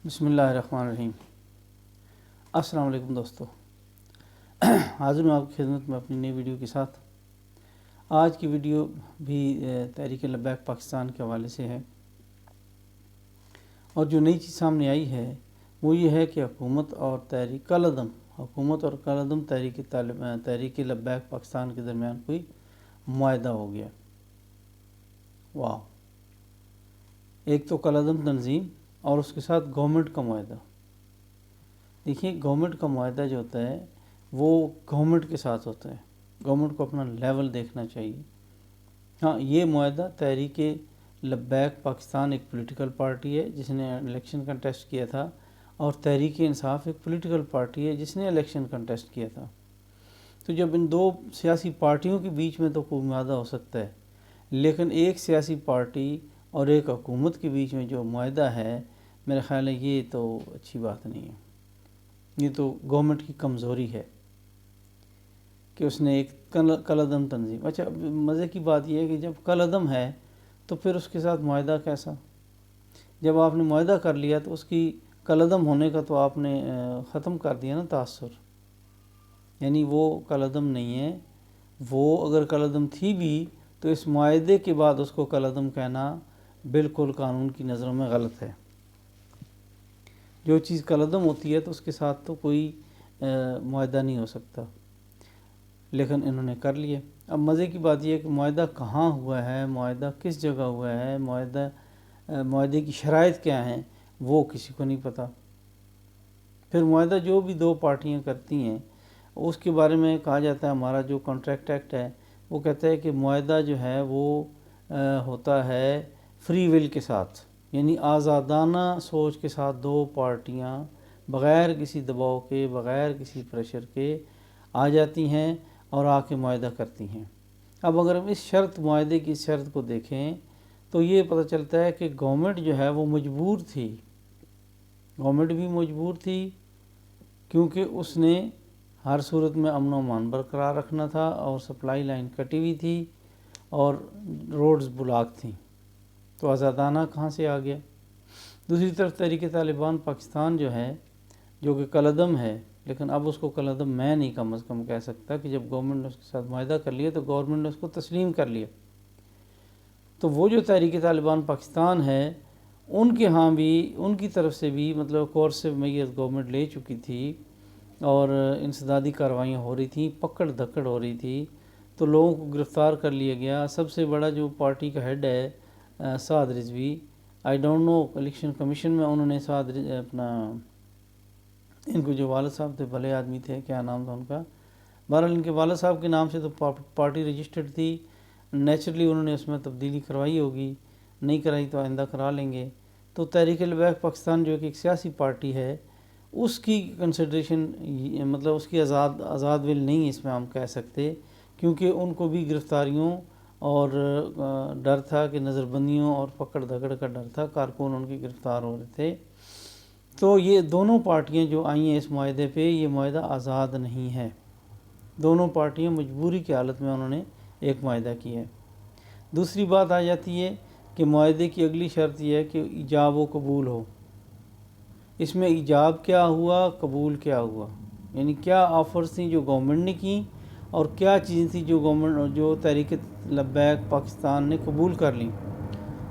بسم اللہ الرحمن الرحیم۔ السلام علیکم دوستو، حاضر ہوں آپ کی خدمت میں اپنی نئی ویڈیو کے ساتھ۔ آج کی ویڈیو بھی تحریک لبیک پاکستان کے حوالے سے ہے، اور جو نئی چیز سامنے آئی ہے وہ یہ ہے کہ حکومت اور کالعدم تحریک لبیک پاکستان کے درمیان کوئی معاہدہ ہو گیا۔ واہ! ایک تو کالعدم تنظیم اور اس کے ساتھ گورنمنٹ کا معاہدہ۔ دیکھیے، گورنمنٹ کا معاہدہ جو ہوتا ہے وہ گورنمنٹ کے ساتھ ہوتا ہے، گورنمنٹ کو اپنا لیول دیکھنا چاہیے۔ ہاں، یہ معاہدہ تحریک لبیک پاکستان ایک پولیٹیکل پارٹی ہے جس نے الیکشن کنٹیسٹ کیا تھا، اور تحریک انصاف ایک پولیٹیکل پارٹی ہے جس نے الیکشن کنٹیسٹ کیا تھا۔ تو جب ان دو سیاسی پارٹیوں کے بیچ میں تو کوئی معاہدہ ہو سکتا ہے، لیکن ایک سیاسی پارٹی اور ایک حکومت کے بیچ میں جو معاہدہ ہے، میرا خیال ہے یہ تو اچھی بات نہیں ہے۔ یہ تو گورنمنٹ کی کمزوری ہے کہ اس نے ایک کالعدم تنظیم۔ اچھا، مزے کی بات یہ ہے کہ جب کالعدم ہے تو پھر اس کے ساتھ معاہدہ کیسا؟ جب آپ نے معاہدہ کر لیا تو اس کی کالعدم ہونے کا تو آپ نے ختم کر دیا نا تاثر، یعنی وہ کالعدم نہیں ہے۔ وہ اگر کالعدم تھی بھی تو اس معاہدے کے بعد اس کو کالعدم کہنا بالکل قانون کی نظروں میں غلط ہے۔ جو چیز کالعدم ہوتی ہے تو اس کے ساتھ تو کوئی معاہدہ نہیں ہو سکتا، لیکن انہوں نے کر لیے۔ اب مزے کی بات یہ ہے کہ معاہدہ کہاں ہوا ہے، معاہدہ کس جگہ ہوا ہے، معاہدے کی شرائط کیا ہیں، وہ کسی کو نہیں پتہ۔ پھر معاہدہ جو بھی دو پارٹیاں کرتی ہیں اس کے بارے میں کہا جاتا ہے، ہمارا جو کانٹریکٹ ایکٹ ہے وہ کہتا ہے کہ معاہدہ جو ہے وہ ہوتا ہے فری ول کے ساتھ، یعنی آزادانہ سوچ کے ساتھ دو پارٹیاں بغیر کسی دباؤ کے، بغیر کسی پریشر کے آ جاتی ہیں اور آ کے معاہدہ کرتی ہیں۔ اب اگر ہم اس معاہدے کی شرط کو دیکھیں تو یہ پتہ چلتا ہے کہ گورنمنٹ جو ہے وہ مجبور تھی، گورنمنٹ بھی مجبور تھی، کیونکہ اس نے ہر صورت میں امن و امان برقرار رکھنا تھا، اور سپلائی لائن کٹی ہوئی تھی اور روڈز بلاک تھیں، تو آزادانہ کہاں سے آ گیا؟ دوسری طرف تحریک طالبان پاکستان جو ہے، جو کہ کالعدم ہے، لیکن اب اس کو کالعدم میں نہیں کم از کم کہہ سکتا کہ جب گورنمنٹ نے اس کے ساتھ معاہدہ کر لیا تو گورنمنٹ نے اس کو تسلیم کر لیا۔ تو وہ جو تحریک طالبان پاکستان ہے، ان کے ہاں بھی، ان کی طرف سے بھی مطلب کورسو میئرز گورنمنٹ لے چکی تھی، اور انسدادی کارروائیاں ہو رہی تھیں، پکڑ دھکڑ ہو رہی تھی، تو لوگوں کو گرفتار کر لیا گیا۔ سب سے بڑا جو پارٹی کا ہیڈ ہے Saad Rizvi, I don't know, election commission میں انہوں نے ان کو جو والد صاحب تھے، بھلے آدمی تھے، کیا نام تھا ان کا، بہرحال ان کے والد صاحب کے نام سے تو پارٹی رجسٹرڈ تھی، نیچرلی انہوں نے اس میں تبدیلی کروائی ہوگی، نہیں کرائی تو آئندہ کرا لیں گے۔ تو تحریک لبیک پاکستان جو کہ ایک سیاسی پارٹی ہے، اس کی کنسیڈریشن مطلب اس کی آزاد ول نہیں اس میں ہم کہہ سکتے، کیونکہ ان کو بھی گرفتاریوں اور ڈر تھا کہ نظر بندیوں اور پکڑ دھکڑ کا ڈر تھا، کارکن ان کی گرفتار ہو رہے تھے۔ تو یہ دونوں پارٹیاں جو آئی ہیں اس معاہدے پہ، یہ معاہدہ آزاد نہیں ہے، دونوں پارٹیاں مجبوری کی حالت میں انہوں نے ایک معاہدہ کیا ہے۔ دوسری بات آ جاتی ہے کہ معاہدے کی اگلی شرط یہ ہے کہ ایجاب و قبول ہو۔ اس میں ایجاب کیا ہوا، قبول کیا ہوا، یعنی کیا آفرز تھیں جو گورنمنٹ نے کی، اور کیا چیزیں تھیں جو تحریک لبیک پاکستان نے قبول کر لیں،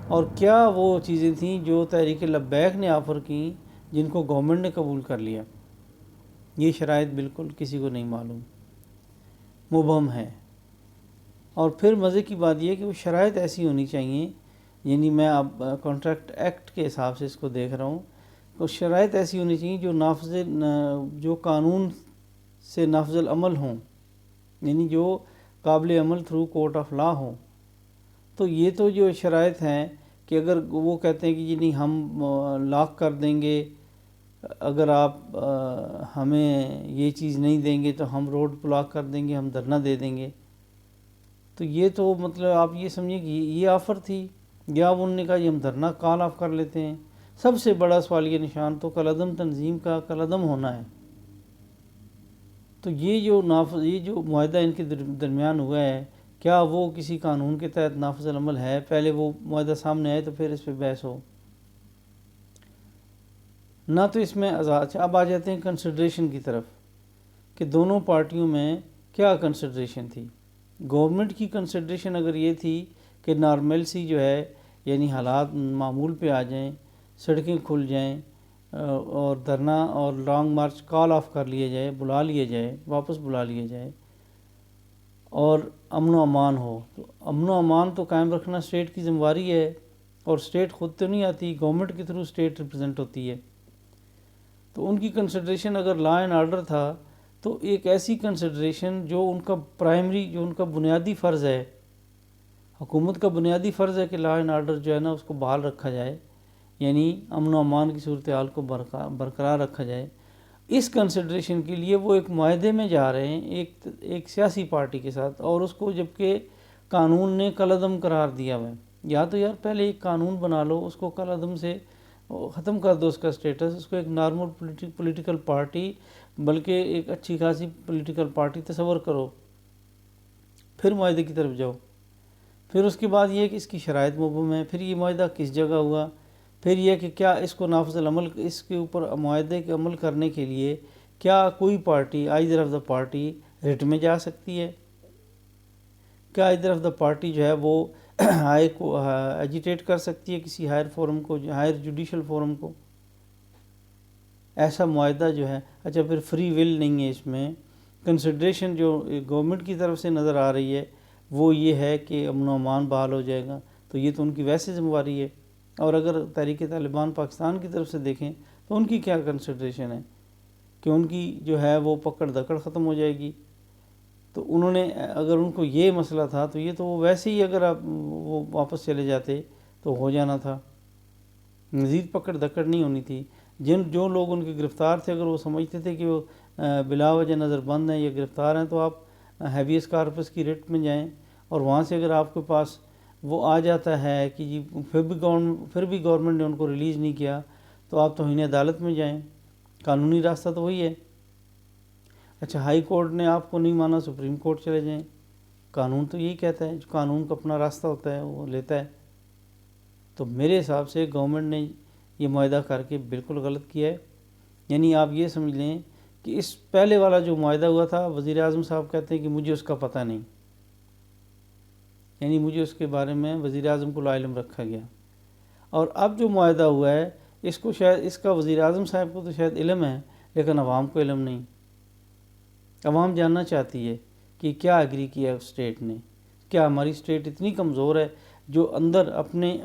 اور کیا وہ چیزیں تھیں جو تحریک لبیک نے آفر کیں جن کو گورنمنٹ نے قبول کر لیا۔ یہ شرائط بالکل کسی کو نہیں معلوم، مبہم ہے۔ اور پھر مزے کی بات یہ ہے کہ وہ شرائط ایسی ہونی چاہیے، یعنی میں اب کانٹریکٹ ایکٹ کے حساب سے اس کو دیکھ رہا ہوں، تو شرائط ایسی ہونی چاہیے جو قانون سے نافذ العمل ہوں، یعنی جو قابل عمل تھرو کورٹ آف لا ہوں۔ تو یہ تو جو شرائط ہیں کہ اگر وہ کہتے ہیں کہ جی نہیں، ہم لاک کر دیں گے، اگر آپ ہمیں یہ چیز نہیں دیں گے تو ہم روڈ بلاک کر دیں گے، ہم دھرنا دے دیں گے، تو یہ تو مطلب آپ یہ سمجھیں کہ یہ آفر تھی، یا انہوں نے کہا یہ ہم دھرنا کال آف کر لیتے ہیں۔ سب سے بڑا سوالیہ نشان تو کالعدم تنظیم کا کالعدم ہونا ہے۔ تو یہ جو معاہدہ ان کے درمیان ہوا ہے، کیا وہ کسی قانون کے تحت نافذ العمل ہے؟ پہلے وہ معاہدہ سامنے آئے تو پھر اس پہ بحث ہو۔ نہ تو اس میں اچھا اب آ جاتے ہیں کنسیڈریشن کی طرف کہ دونوں پارٹیوں میں کیا کنسیڈریشن تھی۔ گورنمنٹ کی کنسیڈریشن اگر یہ تھی کہ نارملسی جو ہے یعنی حالات معمول پہ آ جائیں، سڑکیں کھل جائیں اور دھرنا اور لانگ مارچ کال آف کر لیے جائے، بلا لیے جائے، واپس بلا لیے جائے اور امن و امان ہو، تو امن و امان تو قائم رکھنا اسٹیٹ کی ذمہ داری ہے، اور اسٹیٹ خود تو نہیں آتی، گورنمنٹ کے تھرو اسٹیٹ ریپرزینٹ ہوتی ہے۔ تو ان کی کنسیڈریشن اگر لا اینڈ آرڈر تھا تو ایک ایسی کنسیڈریشن جو ان کا پرائمری، جو ان کا بنیادی فرض ہے، حکومت کا بنیادی فرض ہے کہ لا اینڈ آرڈر جو ہے نا اس کو بحال رکھا جائے، یعنی امن و امان کی صورتحال کو برقرار رکھا جائے۔ اس کنسیڈریشن کے لیے وہ ایک معاہدے میں جا رہے ہیں ایک سیاسی پارٹی کے ساتھ، اور اس کو جبکہ قانون نے کالعدم قرار دیا ہوا ہے۔ یا تو یار پہلے ایک قانون بنا لو، اس کو کالعدم سے ختم کر دو اس کا سٹیٹس، اس کو ایک نارمل پولیٹیکل پارٹی، بلکہ ایک اچھی خاصی پولیٹیکل پارٹی تصور کرو، پھر معاہدے کی طرف جاؤ۔ پھر اس کے بعد یہ کہ اس کی شرائط مبہم ہے، پھر یہ معاہدہ کس جگہ ہوا، پھر یہ کہ کیا اس کو نافذ العمل، اس کے اوپر معاہدے کے عمل کرنے کے لیے کیا کوئی party either of the party rate میں جا سکتی ہے، کیا آئدر آف دا پارٹی جو ہے وہ ہائی کو ایجیٹیٹ کر سکتی ہے کسی ہائر فورم کو، ہائر جوڈیشل فورم کو، ایسا معاہدہ جو ہے۔ اچھا پھر فری ول نہیں ہے اس میں، کنسیڈریشن جو گورنمنٹ کی طرف سے نظر آ رہی ہے وہ یہ ہے کہ امن و امان بحال ہو جائے گا، تو یہ تو ان کی ویسے ذمہ داری ہے۔ اور اگر تحریک طالبان پاکستان کی طرف سے دیکھیں تو ان کی کیا کنسیڈریشن ہے کہ ان کی جو ہے وہ پکڑ دکڑ ختم ہو جائے گی۔ تو انہوں نے اگر ان کو یہ مسئلہ تھا تو یہ تو وہ ویسے ہی اگر آپ وہ واپس چلے جاتے تو ہو جانا تھا، مزید پکڑ دکڑ نہیں ہونی تھی۔ جو لوگ ان کے گرفتار تھے اگر وہ سمجھتے تھے کہ وہ بلا وجہ نظر بند ہیں یا گرفتار ہیں تو آپ ہیبیس کارپس کی ریٹ میں جائیں، اور وہاں سے اگر آپ کے پاس وہ آ جاتا ہے کہ جی پھر بھی گورنمنٹ نے ان کو ریلیز نہیں کیا تو آپ توہین عدالت میں جائیں، قانونی راستہ تو وہی ہے۔ اچھا ہائی کورٹ نے آپ کو نہیں مانا، سپریم کورٹ چلے جائیں، قانون تو یہی کہتا ہے، جو قانون کا اپنا راستہ ہوتا ہے وہ لیتا ہے۔ تو میرے حساب سے گورنمنٹ نے یہ معاہدہ کر کے بالکل غلط کیا ہے۔ یعنی آپ یہ سمجھ لیں کہ اس پہلے والا جو معاہدہ ہوا تھا، وزیر اعظم صاحب کہتے ہیں کہ مجھے اس کا پتہ نہیں، یعنی مجھے اس کے بارے میں وزیر اعظم کو لا علم رکھا گیا۔ اور اب جو معاہدہ ہوا ہے اس کو شاید اس کا وزیر اعظم صاحب کو تو شاید علم ہے لیکن عوام کو علم نہیں۔ عوام جاننا چاہتی ہے کہ کیا ایگری کیا اسٹیٹ نے، کیا ہماری اسٹیٹ اتنی کمزور ہے جو اندر اپنے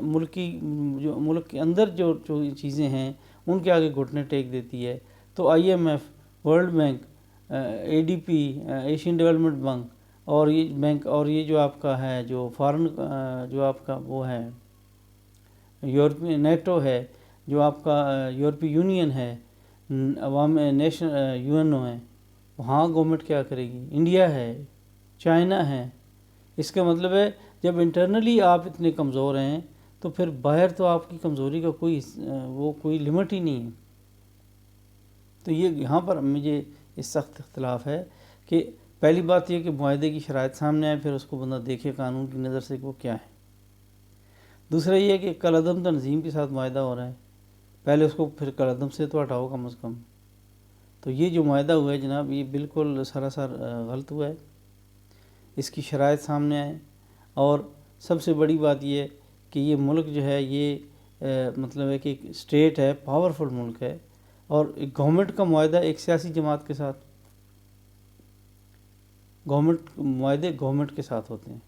جو ملک کے اندر جو چیزیں ہیں ان کے آگے گھٹنے ٹیک دیتی ہے۔ تو I M F, world bank, A D P, Asian development bank, اور یہ بینک، اور یہ جو آپ کا ہے جو فارن جو آپ کا وہ ہے یورپی نیٹو ہے، جو آپ کا یورپی یونین ہے، عوام نیشن یو این او ہے، وہاں گورنمنٹ کیا کرے گی؟ انڈیا ہے، چائنا ہے۔ اس کا مطلب ہے جب انٹرنلی آپ اتنے کمزور ہیں تو پھر باہر تو آپ کی کمزوری کا کوئی لمٹ ہی نہیں ہے۔ تو یہ یہاں پر مجھے اس سخت اختلاف ہے کہ پہلی بات یہ کہ معاہدے کی شرائط سامنے آئے، پھر اس کو بندہ دیکھے قانون کی نظر سے کہ وہ کیا ہے۔ دوسرا یہ کہ کالعدم تنظیم کے ساتھ معاہدہ ہو رہا ہے، پہلے اس کو پھر کالعدم سے تو ہٹاؤ کم از کم۔ تو یہ جو معاہدہ ہوا ہے جناب یہ بالکل سراسر غلط ہوا ہے، اس کی شرائط سامنے آئے۔ اور سب سے بڑی بات یہ ہے کہ یہ ملک جو ہے یہ مطلب ہے کہ ایک اسٹیٹ ہے، پاورفل ملک ہے، اور ایک گورنمنٹ کا معاہدہ ایک سیاسی جماعت کے ساتھ، معاہدے گورنمنٹ کے ساتھ ہوتے ہیں۔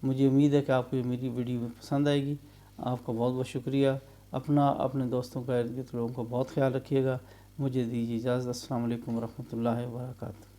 مجھے امید ہے کہ آپ کو میری ویڈیو پسند آئے گی۔ آپ کا بہت بہت شکریہ۔ اپنے دوستوں کا ارد گرد لوگوں کا بہت خیال رکھیے گا۔ مجھے دیجیے اجازت۔ السلام علیکم ورحمۃ اللہ وبرکاتہ۔